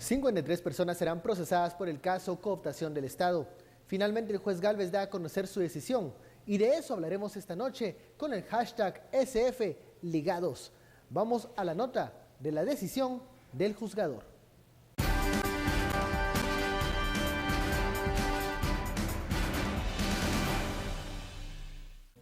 53 personas serán procesadas por el caso cooptación del Estado. Finalmente el juez Gálvez da a conocer su decisión y de eso hablaremos esta noche con el hashtag SFLigados. Vamos a la nota de la decisión del juzgador.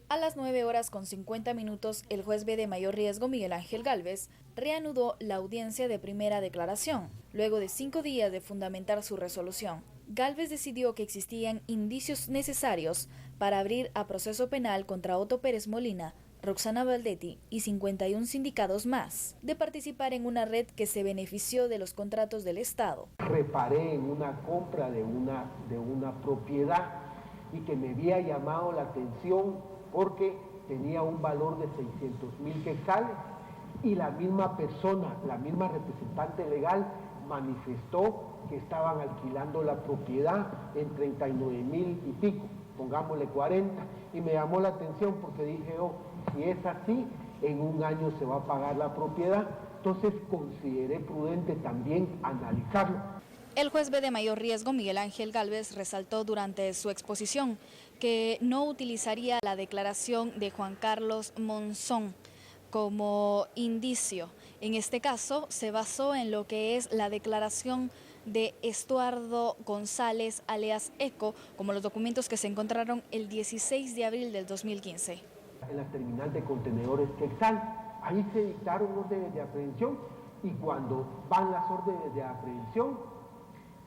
A las 9:50, el juez B de mayor riesgo, Miguel Ángel Gálvez, reanudó la audiencia de primera declaración. Luego de 5 días de fundamentar su resolución, Gálvez decidió que existían indicios necesarios para abrir a proceso penal contra Otto Pérez Molina, Roxana Valdetti y 51 sindicados más, de participar en una red que se benefició de los contratos del Estado. Reparé en una compra de una propiedad y que me había llamado la atención porque tenía un valor de 600,000 quetzales y la misma persona, la misma representante legal manifestó que estaban alquilando la propiedad en 39,000 y pico, pongámosle 40, y me llamó la atención porque dije, si es así, en un año se va a pagar la propiedad, entonces consideré prudente también analizarlo. El juez B de mayor riesgo, Miguel Ángel Gálvez, resaltó durante su exposición que no utilizaría la declaración de Juan Carlos Monzón como indicio. En este caso, se basó en lo que es la declaración de Estuardo González, alias ECO, como los documentos que se encontraron el 16 de abril del 2015. En la terminal de contenedores Quetzal, ahí se dictaron órdenes de aprehensión y cuando van las órdenes de aprehensión,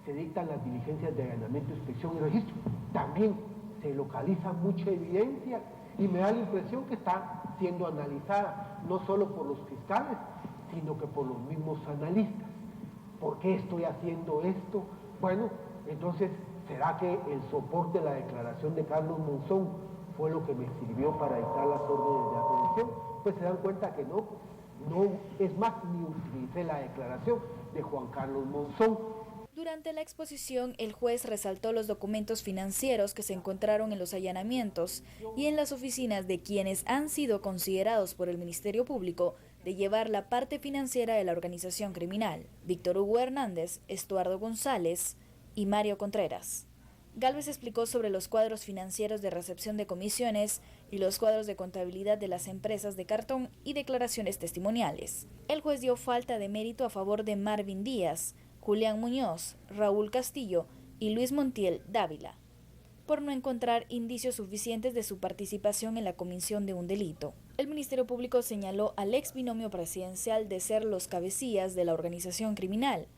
se dictan las diligencias de allanamiento, inspección y registro. También se localiza mucha evidencia y me da la impresión que está siendo analizada no solo por los fiscales, sino que por los mismos analistas. ¿Por qué estoy haciendo esto? Bueno, entonces, ¿será que el soporte de la declaración de Carlos Monzón fue lo que me sirvió para dictar las órdenes de aprehensión? Pues se dan cuenta que no, es más, ni utilicé la declaración de Juan Carlos Monzón. Durante la exposición, el juez resaltó los documentos financieros que se encontraron en los allanamientos y en las oficinas de quienes han sido considerados por el Ministerio Público de llevar la parte financiera de la organización criminal: Víctor Hugo Hernández, Estuardo González y Mario Contreras. Gálvez explicó sobre los cuadros financieros de recepción de comisiones y los cuadros de contabilidad de las empresas de cartón y declaraciones testimoniales. El juez dio falta de mérito a favor de Marvin Díaz, Julián Muñoz, Raúl Castillo y Luis Montiel Dávila, por no encontrar indicios suficientes de su participación en la comisión de un delito. El Ministerio Público señaló al ex binomio presidencial de ser los cabecillas de la organización criminal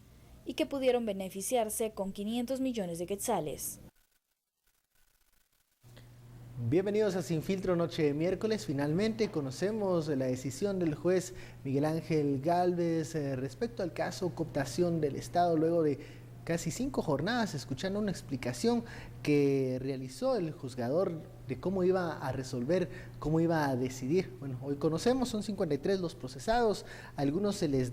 y que pudieron beneficiarse con 500 millones de quetzales. Bienvenidos a Sin Filtro, noche de miércoles. Finalmente conocemos la decisión del juez Miguel Ángel Gálvez respecto al caso cooptación del Estado, luego de casi 5 jornadas escuchando una explicación que realizó el juzgador de cómo iba a resolver, cómo iba a decidir. Bueno, hoy conocemos, son 53 los procesados, a algunos se les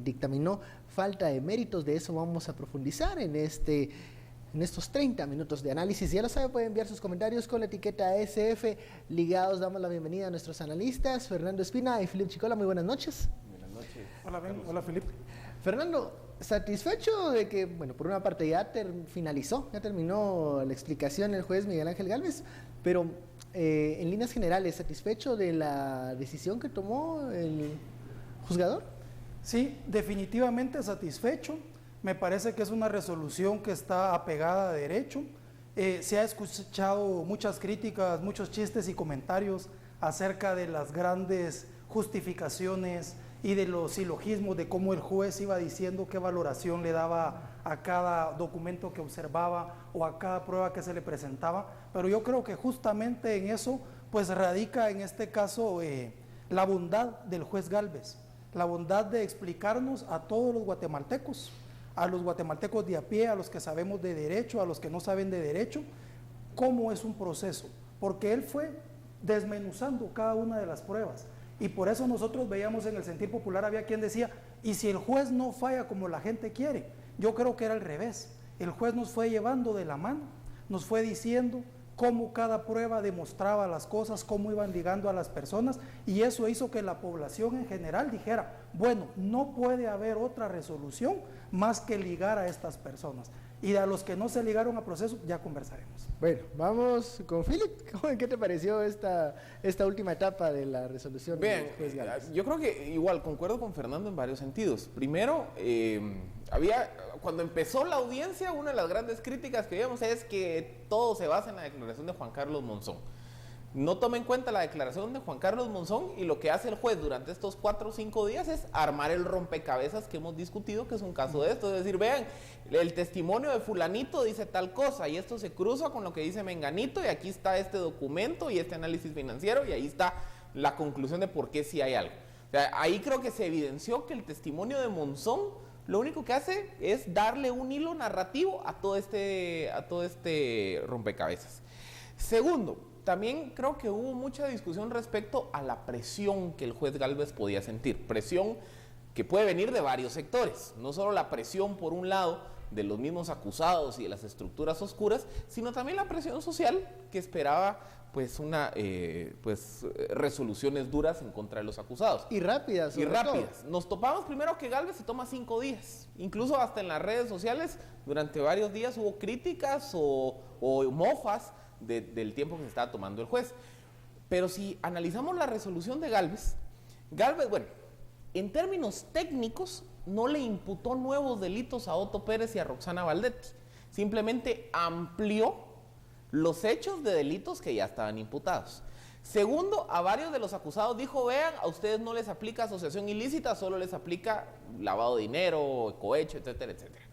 dictaminó falta de méritos, de eso vamos a profundizar en estos 30 minutos de análisis. Ya lo sabe, puede enviar sus comentarios con la etiqueta SFLigados. Damos la bienvenida a nuestros analistas, Fernando Espina y Filip Chicola. Muy buenas noches. Buenas noches. Hola, Ben. Hola, Filip. Fernando, satisfecho de que, bueno, por una parte ya terminó la explicación el juez Miguel Ángel Gálvez, pero en líneas generales, ¿satisfecho de la decisión que tomó el juzgador? Sí, definitivamente satisfecho. Me parece que es una resolución que está apegada a derecho. Se ha escuchado muchas críticas, muchos chistes y comentarios acerca de las grandes justificaciones y de los silogismos, de cómo el juez iba diciendo qué valoración le daba a cada documento que observaba o a cada prueba que se le presentaba. Pero yo creo que justamente en eso pues radica en este caso la bondad del juez Gálvez, la bondad de explicarnos a todos los guatemaltecos, a los guatemaltecos de a pie, a los que sabemos de derecho, a los que no saben de derecho, cómo es un proceso, porque él fue desmenuzando cada una de las pruebas. Y por eso nosotros veíamos en el sentir popular, había quien decía, ¿y si el juez no falla como la gente quiere? Yo creo que era al revés. El juez nos fue llevando de la mano, nos fue diciendo cómo cada prueba demostraba las cosas, cómo iban ligando a las personas, y eso hizo que la población en general dijera, bueno, no puede haber otra resolución más que ligar a estas personas. Y a los que no se ligaron a proceso, ya conversaremos. Bueno, vamos con Philip. ¿Qué te pareció esta última etapa de la resolución? Bien, yo creo que igual concuerdo con Fernando en varios sentidos. Primero, cuando empezó la audiencia, una de las grandes críticas que veíamos es que todo se basa en la declaración de Juan Carlos Monzón. No toma en cuenta la declaración de Juan Carlos Monzón, y lo que hace el juez durante estos 4 o 5 días es armar el rompecabezas que hemos discutido, que es un caso de esto. Es decir, vean, el testimonio de fulanito dice tal cosa y esto se cruza con lo que dice menganito, y aquí está este documento y este análisis financiero, y ahí está la conclusión de por qué sí hay algo. O sea, ahí creo que se evidenció que el testimonio de Monzón lo único que hace es darle un hilo narrativo a todo este rompecabezas. Segundo, también creo que hubo mucha discusión respecto a la presión que el juez Gálvez podía sentir. Presión que puede venir de varios sectores. No solo la presión, por un lado, de los mismos acusados y de las estructuras oscuras, sino también la presión social que esperaba resoluciones duras en contra de los acusados. Y rápidas. Y rápidas. Nos topamos primero que Gálvez se toma 5 días. Incluso hasta en las redes sociales, durante varios días hubo críticas o mofas del tiempo que se estaba tomando el juez. Pero si analizamos la resolución de Gálvez, bueno, en términos técnicos, no le imputó nuevos delitos a Otto Pérez y a Roxana Valdetti. Simplemente amplió los hechos de delitos que ya estaban imputados. Segundo, a varios de los acusados dijo, vean, a ustedes no les aplica asociación ilícita, solo les aplica lavado de dinero, cohecho, etcétera, etcétera.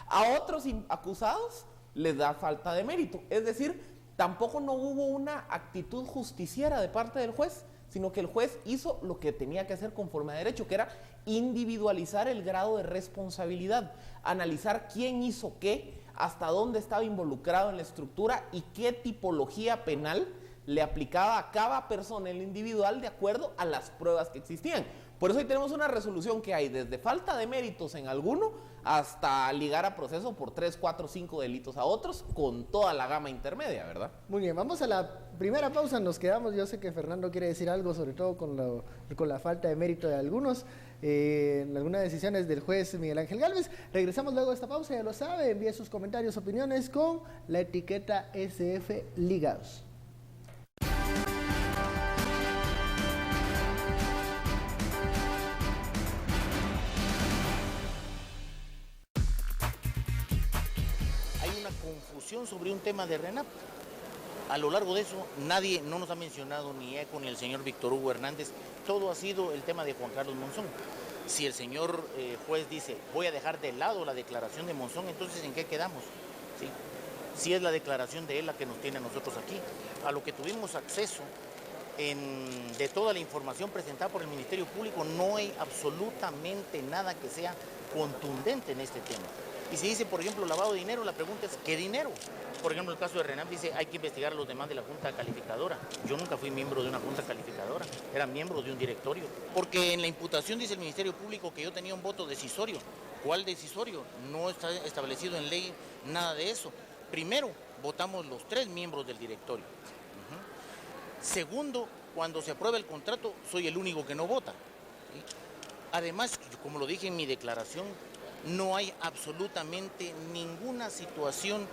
A otros acusados les da falta de mérito. Es decir, tampoco no hubo una actitud justiciera de parte del juez, sino que el juez hizo lo que tenía que hacer conforme a derecho, que era individualizar el grado de responsabilidad, analizar quién hizo qué, hasta dónde estaba involucrado en la estructura y qué tipología penal le aplicaba a cada persona en lo individual de acuerdo a las pruebas que existían. Por eso hoy tenemos una resolución que hay desde falta de méritos en alguno hasta ligar a proceso por 3, 4, 5 delitos a otros, con toda la gama intermedia, ¿verdad? Muy bien, vamos a la primera pausa, nos quedamos, yo sé que Fernando quiere decir algo, sobre todo con la falta de mérito de algunos, en algunas decisiones del juez Miguel Ángel Gálvez. Regresamos luego de esta pausa, ya lo sabe, envíe sus comentarios, opiniones con la etiqueta SF Ligados. Sobre un tema de RENAP. A lo largo de eso, nadie no nos ha mencionado ni ECO ni el señor Víctor Hugo Hernández. Todo ha sido el tema de Juan Carlos Monzón. Si el señor juez dice, voy a dejar de lado la declaración de Monzón, entonces ¿en qué quedamos? ¿Sí? Si es la declaración de él la que nos tiene a nosotros aquí. A lo que tuvimos acceso de toda la información presentada por el Ministerio Público, no hay absolutamente nada que sea contundente en este tema. Y si dice, por ejemplo, lavado de dinero, la pregunta es, ¿qué dinero? Por ejemplo, el caso de RENAP dice, hay que investigar a los demás de la Junta Calificadora. Yo nunca fui miembro de una Junta Calificadora, era miembro de un directorio. Porque en la imputación dice el Ministerio Público que yo tenía un voto decisorio. ¿Cuál decisorio? No está establecido en ley nada de eso. Primero, votamos los 3 miembros del directorio. Segundo, cuando se aprueba el contrato, soy el único que no vota. ¿Sí? Además, como lo dije en mi declaración, no hay absolutamente ninguna situación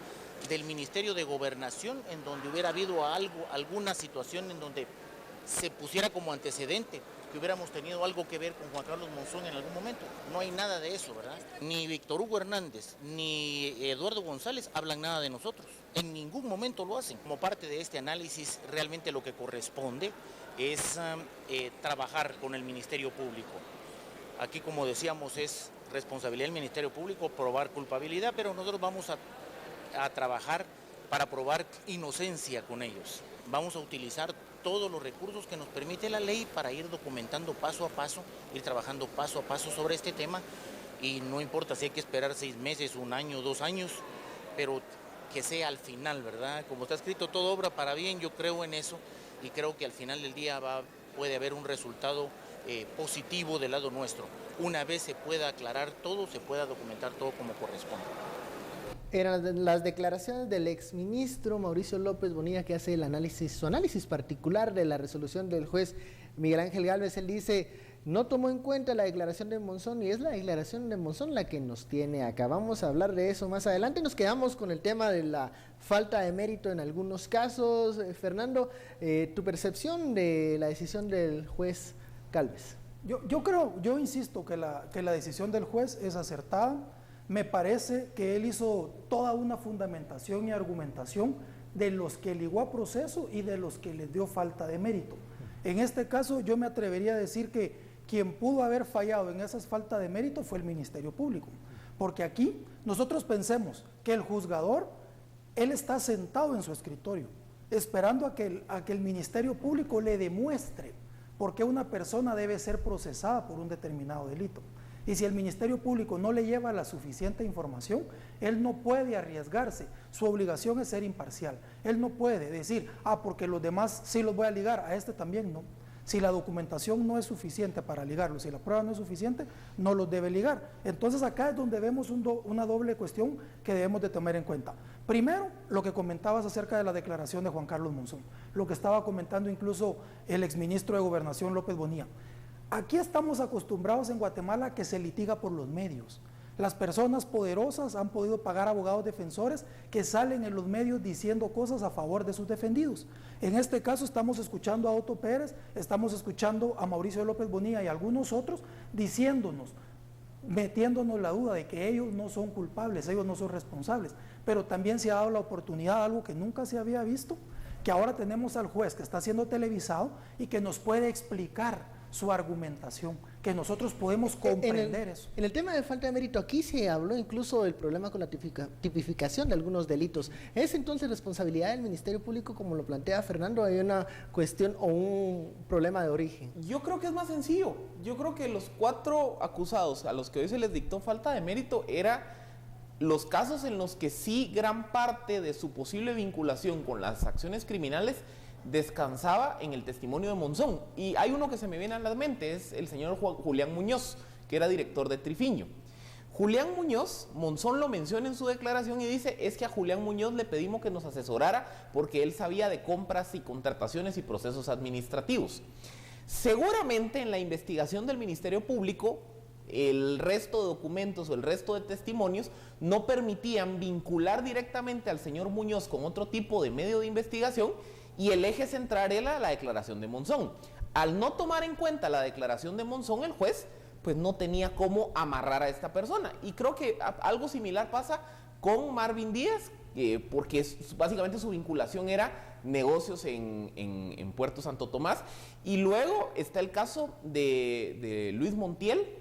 del Ministerio de Gobernación en donde hubiera habido alguna situación en donde se pusiera como antecedente que hubiéramos tenido algo que ver con Juan Carlos Monzón en algún momento. No hay nada de eso, ¿verdad? Ni Víctor Hugo Hernández ni Eduardo González hablan nada de nosotros. En ningún momento lo hacen. Como parte de este análisis, realmente lo que corresponde es trabajar con el Ministerio Público. Aquí, como decíamos, es responsabilidad del Ministerio Público probar culpabilidad, pero nosotros vamos a trabajar para probar inocencia con ellos. Vamos a utilizar todos los recursos que nos permite la ley para ir documentando paso a paso, ir trabajando paso a paso sobre este tema, y no importa si hay que esperar 6 meses, 1 año, 2 años, pero que sea al final, ¿verdad? Como está escrito, todo obra para bien, yo creo en eso, y creo que al final del día puede haber un resultado positivo del lado nuestro. Una vez se pueda aclarar todo, se pueda documentar todo como corresponde. Eran las declaraciones del exministro Mauricio López Bonilla, que hace su análisis particular de la resolución del juez Miguel Ángel Gálvez. Él dice, no tomó en cuenta la declaración de Monzón, y es la declaración de Monzón la que nos tiene acá. Vamos a hablar de eso más adelante. Nos quedamos con el tema de la falta de mérito en algunos casos. Fernando, tu percepción de la decisión del juez Gálvez. Yo insisto que la decisión del juez es acertada. Me parece que él hizo toda una fundamentación y argumentación de los que ligó a proceso y de los que les dio falta de mérito. En este caso yo me atrevería a decir que quien pudo haber fallado en esa falta de mérito fue el Ministerio Público, porque aquí nosotros pensemos que el juzgador, él está sentado en su escritorio, esperando a que el Ministerio Público le demuestre por qué una persona debe ser procesada por un determinado delito. Y si el Ministerio Público no le lleva la suficiente información, él no puede arriesgarse. Su obligación es ser imparcial. Él no puede decir, porque los demás sí los voy a ligar, a este también no. Si la documentación no es suficiente para ligarlos, si la prueba no es suficiente, no los debe ligar. Entonces acá es donde vemos una doble cuestión que debemos de tener en cuenta. Primero, lo que comentabas acerca de la declaración de Juan Carlos Monzón, lo que estaba comentando incluso el exministro de Gobernación López Bonilla. Aquí estamos acostumbrados en Guatemala a que se litiga por los medios. Las personas poderosas han podido pagar abogados defensores que salen en los medios diciendo cosas a favor de sus defendidos. En este caso estamos escuchando a Otto Pérez, estamos escuchando a Mauricio López Bonilla y a algunos otros diciéndonos, metiéndonos la duda de que ellos no son culpables, ellos no son responsables. Pero también se ha dado la oportunidad, algo que nunca se había visto, que ahora tenemos al juez que está siendo televisado y que nos puede explicar su argumentación, que nosotros podemos comprender eso. En el tema de falta de mérito, aquí se habló incluso del problema con la tipificación de algunos delitos. ¿Es entonces responsabilidad del Ministerio Público, como lo plantea Fernando? ¿Hay una cuestión o un problema de origen? Yo creo que es más sencillo. Yo creo que los 4 acusados a los que hoy se les dictó falta de mérito era los casos en los que sí gran parte de su posible vinculación con las acciones criminales descansaba en el testimonio de Monzón. Y hay uno que se me viene a la mente, es el señor Julián Muñoz, que era director de Trifiño. Julián Muñoz, Monzón lo menciona en su declaración y dice, es que a Julián Muñoz le pedimos que nos asesorara porque él sabía de compras y contrataciones y procesos administrativos. Seguramente en la investigación del Ministerio Público, el resto de documentos o el resto de testimonios no permitían vincular directamente al señor Muñoz con otro tipo de medio de investigación, y el eje central era la declaración de Monzón. Al no tomar en cuenta la declaración de Monzón, el juez pues no tenía cómo amarrar a esta persona. Y creo que algo similar pasa con Marvin Díaz, porque básicamente su vinculación era negocios en Puerto Santo Tomás. Y luego está el caso de Luis Montiel,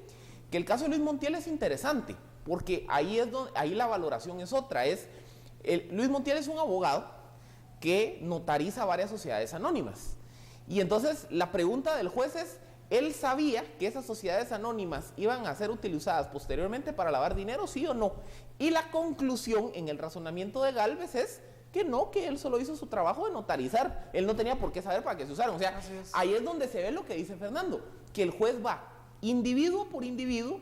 que el caso de Luis Montiel es interesante, porque ahí la valoración es otra. Luis Montiel es un abogado que notariza varias sociedades anónimas. Y entonces la pregunta del juez es, ¿él sabía que esas sociedades anónimas iban a ser utilizadas posteriormente para lavar dinero, sí o no? Y la conclusión en el razonamiento de Gálvez es que no, que él solo hizo su trabajo de notarizar. Él no tenía por qué saber para qué se usaron. O sea, ahí es donde se ve lo que dice Fernando, que el juez va individuo por individuo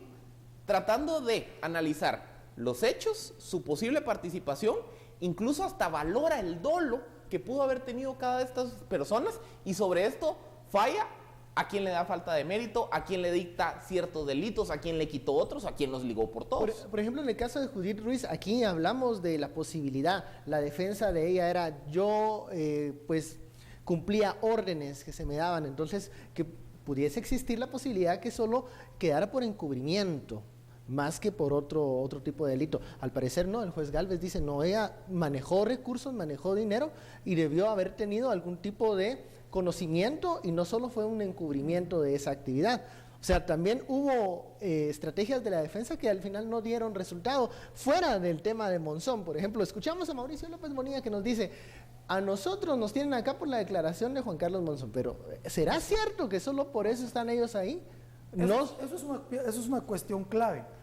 tratando de analizar los hechos, su posible participación, incluso hasta valora el dolo que pudo haber tenido cada de estas personas, y sobre esto falla a quién le da falta de mérito, a quién le dicta ciertos delitos, a quién le quitó otros, a quién los ligó por todos. Por ejemplo, en el caso de Judith Ruiz, aquí hablamos de la posibilidad, la defensa de ella era yo pues cumplía órdenes que se me daban, entonces que pudiese existir la posibilidad que solo quedara por encubrimiento, más que por otro tipo de delito. Al parecer no, el juez Gálvez dice, no, ella manejó recursos, manejó dinero y debió haber tenido algún tipo de conocimiento y no solo fue un encubrimiento de esa actividad. O sea, también hubo estrategias de la defensa que al final no dieron resultado, fuera del tema de Monzón. Por ejemplo, escuchamos a Mauricio López Bonilla que nos dice, a nosotros nos tienen acá por la declaración de Juan Carlos Monzón, pero ¿será cierto que solo por eso están ellos ahí? Eso es una cuestión clave.